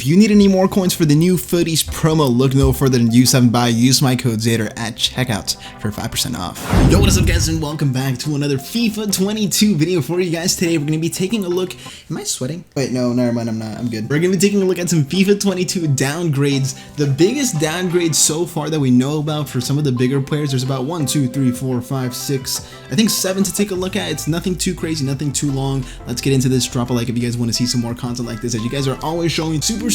If you need any more coins for the new Footies promo, look no further than U7Buy. Use my code Zayder at checkout for 5% off. Yo, what is up guys, and welcome back to another FIFA 22 video for you guys. Today we're going to be taking a look. Am I sweating? Wait, no, never mind, I'm not. I'm good. We're going to be taking a look at some FIFA 22 downgrades. The biggest downgrades so far that we know about for some of the bigger players. There's about 1, 2, 3, 4, 5, 6, I think 7 to take a look at. It's nothing too crazy, nothing too long. Let's get into this. Drop a like if you guys want to see some more content like this, as you guys are always showing super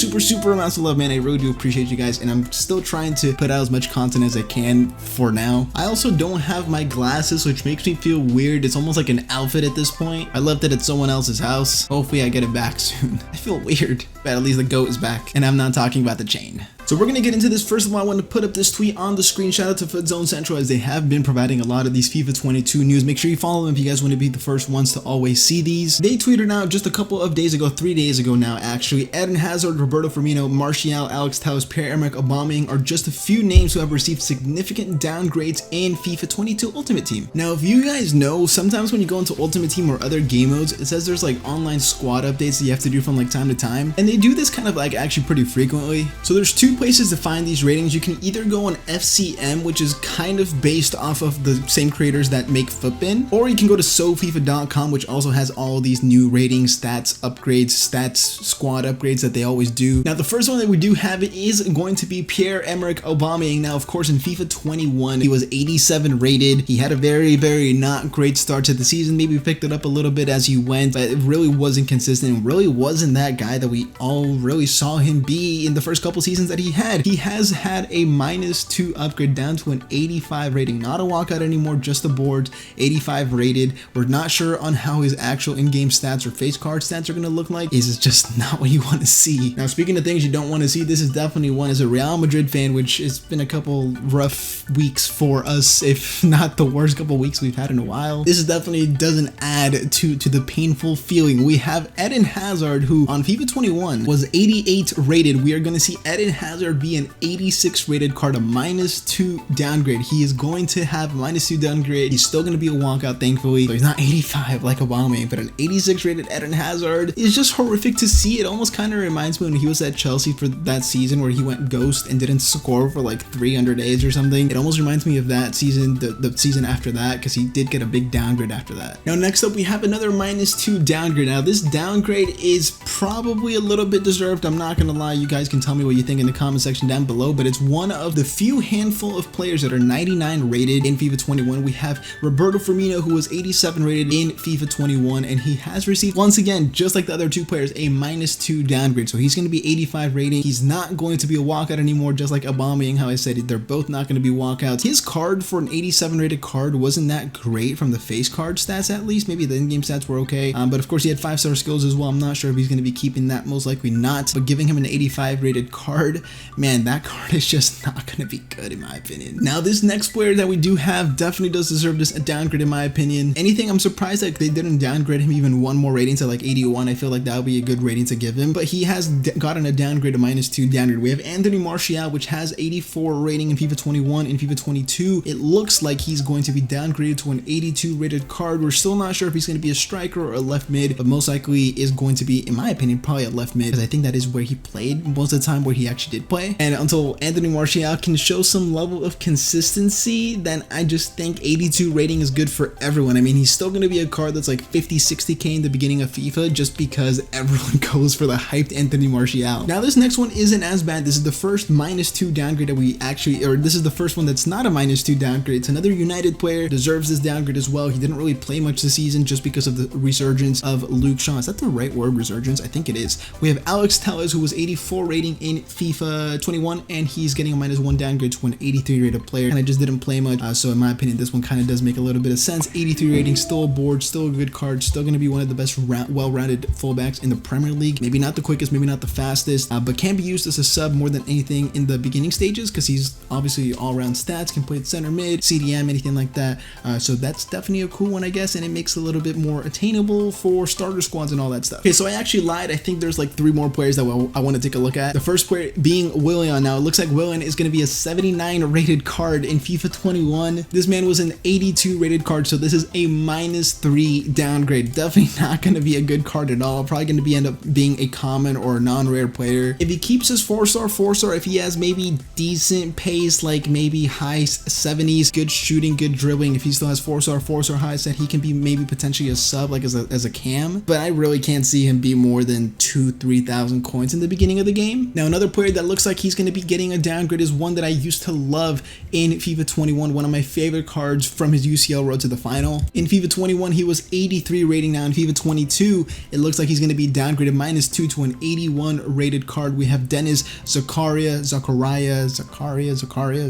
amounts of love, man. I really do appreciate you guys, and I'm still trying to put out as much content as I can for now. I also don't have my glasses, which makes me feel weird. It's almost like an outfit at this point. I left it at someone else's house. Hopefully I get it back soon. I feel weird, but at least the goat is back, and I'm not talking about the chain. So we're gonna get into this. First of all, I want to put up this tweet on the screen. Shout out to FootZone Central, as they have been providing a lot of these FIFA 22 news. Make sure you follow them if you guys want to be the first ones to always see these. They tweeted out just a couple of days ago, 3 days ago now actually, Eden Hazard, Roberto Firmino, Martial, Alex Talas, Pierre, Emerick, Aubameyang are just a few names who have received significant downgrades in FIFA 22 Ultimate Team. Now, if you guys know, sometimes when you go into Ultimate Team or other game modes, it says there's like online squad updates that you have to do from like time to time, and they do this kind of like actually pretty frequently. So there's two places to find these ratings. You can either go on FCM, which is kind of based off of the same creators that make Footbin, or you can go to SoFIFA.com, which also has all these new ratings, stats, upgrades, squad upgrades that they always do. Now, the first one that we do have is going to be Pierre, Emerick, Aubameyang. Now, of course, in FIFA 21, he was 87 rated. He had a very not great start to the season. Maybe picked it up a little bit as he went, but it really wasn't consistent. Really wasn't that guy that we all really saw him be in the first couple seasons that he had. He has had a -2 upgrade down to an 85 rating, not a walkout anymore, just a board, 85 rated. We're not sure on how his actual in-game stats or face card stats are going to look like. This is just not what you want to see. Now, speaking of things you don't want to see, this is definitely one as a Real Madrid fan, which has been a couple rough weeks for us, if not the worst couple weeks we've had in a while. This is definitely doesn't add to the painful feeling. We have Eden Hazard, who on FIFA 21 was 88 rated. We are going to see Eden Hazard be an 86 rated card, a -2 downgrade. He is going to have -2 downgrade. He's still going to be a walkout, thankfully. So he's not 85 like Aubameyang, but an 86 rated Eden Hazard is just horrific to see. It almost kind of reminds me when he was at Chelsea for that season where he went ghost and didn't score for like 300 days or something. It almost reminds me of that season, the season after that, because he did get a big downgrade after that. Now, next up, we have another -2 downgrade. Now, this downgrade is probably a little bit deserved. I'm not going to lie. You guys can tell me what you think in the comment section down below, but it's one of the few handful of players that are 99 rated in FIFA 21. We have Roberto Firmino, who was 87 rated in FIFA 21, and he has received, once again, just like the other two players, a -2 downgrade. So he's going to be 85 rating. He's not going to be a walkout anymore, just like Aubameyang, how I said it. They're both not going to be walkouts. His card for an 87 rated card wasn't that great from the face card stats, at least. Maybe the in-game stats were okay, but of course he had 5-star skills as well. I'm not sure if he's going to be keeping that, most likely not, but giving him an 85 rated card, man, that card is just not going to be good in my opinion. Now, this next player that we do have definitely does deserve this downgrade in my opinion. Anything, I'm surprised that they didn't downgrade him even one more rating to like 81. I feel like that would be a good rating to give him, but he has gotten a downgrade, a -2 downgrade. We have Anthony Martial, which has 84 rating in FIFA 21. In FIFA 22, it looks like he's going to be downgraded to an 82 rated card. We're still not sure if he's going to be a striker or a left mid, but most likely is going to be, in my opinion, probably a left mid, because I think that is where he played most of the time, where he actually did play. And until Anthony Martial can show some level of consistency, then I just think 82 rating is good for everyone. I mean, he's still going to be a card that's like 50-60k in the beginning of FIFA, just because everyone goes for the hyped Anthony Martial. Now, this next one isn't as bad. This is the first -2 downgrade that we actually, or this is the first one that's not a -2 downgrade. It's another United player, deserves this downgrade as well. He didn't really play much this season just because of the resurgence of Luke Shaw. Is that the right word, resurgence? I think it is. We have Alex Talas, who was 84 rating in FIFA 21, and he's getting a -1 downgrade to an 83 rated player, and I just didn't play much, so in my opinion, this one kind of does make a little bit of sense. 83 rating, still a board, still a good card, still going to be one of the best well-rounded fullbacks in the Premier League. Maybe not the quickest, maybe not the fastest, but can be used as a sub more than anything in the beginning stages, because he's obviously all-around stats, can play at center mid, CDM, anything like that. So that's definitely a cool one, I guess, and it makes it a little bit more attainable for starter squads and all that stuff. Okay, so I actually lied. I think there's like 3 more players that I want to take a look at. The first player being being Willian. Now, it looks like Willian is going to be a 79 rated card in FIFA 21. This man was an 82 rated card, so this is a -3 downgrade. Definitely not going to be a good card at all. Probably going to end up being a common or non-rare player. If he keeps his 4-star, if he has maybe decent pace, like maybe high 70s, good shooting, good dribbling, if he still has 4-star high set, he can be maybe potentially a sub, like as a cam. But I really can't see him be more than 2,000-3,000 coins in the beginning of the game. Now, another player that looks like he's going to be getting a downgrade is one that I used to love in FIFA 21, one of my favorite cards from his UCL road to the final. In FIFA 21, he was 83 rating. Now in FIFA 22, it looks like he's going to be downgraded -2 to an 81 rated card. We have Zakaria,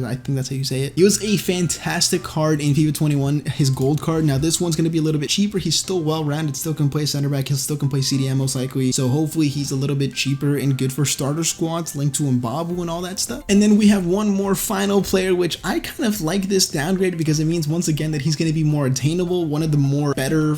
I think that's how you say it. He was a fantastic card in FIFA 21, his gold card. Now this one's going to be a little bit cheaper. He's still well-rounded, still can play center back, he still can play CDM most likely. So hopefully he's a little bit cheaper and good for starter squads, linked to Mbabu and all that stuff. And then we have one more final player, which I kind of like this downgrade because it means once again that he's going to be more attainable, one of the more better,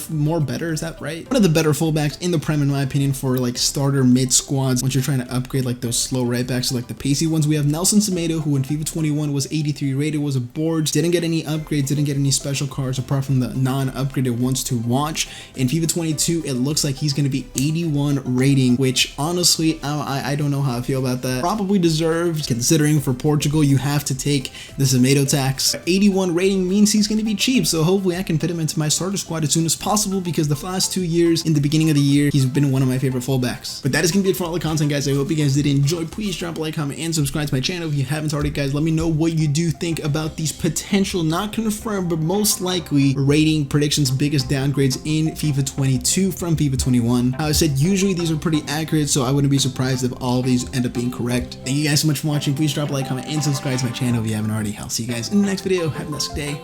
is that right? One of the better fullbacks in the Prem, in my opinion, for like starter mid squads once you're trying to upgrade like those slow right backs to like the pacey ones. We have Nelson Semedo, who in FIFA 21 was 83 rated, was a board, didn't get any upgrades, didn't get any special cards apart from the non-upgraded ones to watch. In FIFA 22, it looks like he's going to be 81 rating, which honestly, I don't know how I feel about that. Probably deserved, considering for Portugal, you have to take the Semedo tax. 81 rating means he's going to be cheap, so hopefully I can fit him into my starter squad as soon as possible because the last 2 years, in the beginning of the year, he's been one of my favorite fullbacks. But that is going to be it for all the content, guys. I hope you guys did enjoy. Please drop a like, comment, and subscribe to my channel if you haven't already, guys. Let me know what you do think about these potential, not confirmed, but most likely rating predictions, biggest downgrades in FIFA 22 from FIFA 21. How I said, usually these are pretty accurate, so I wouldn't be surprised if all of these end up being correct. Thank you guys so much for watching. Please drop a like, comment, and subscribe to my channel if you haven't already. I'll see you guys in the next video. Have a nice day.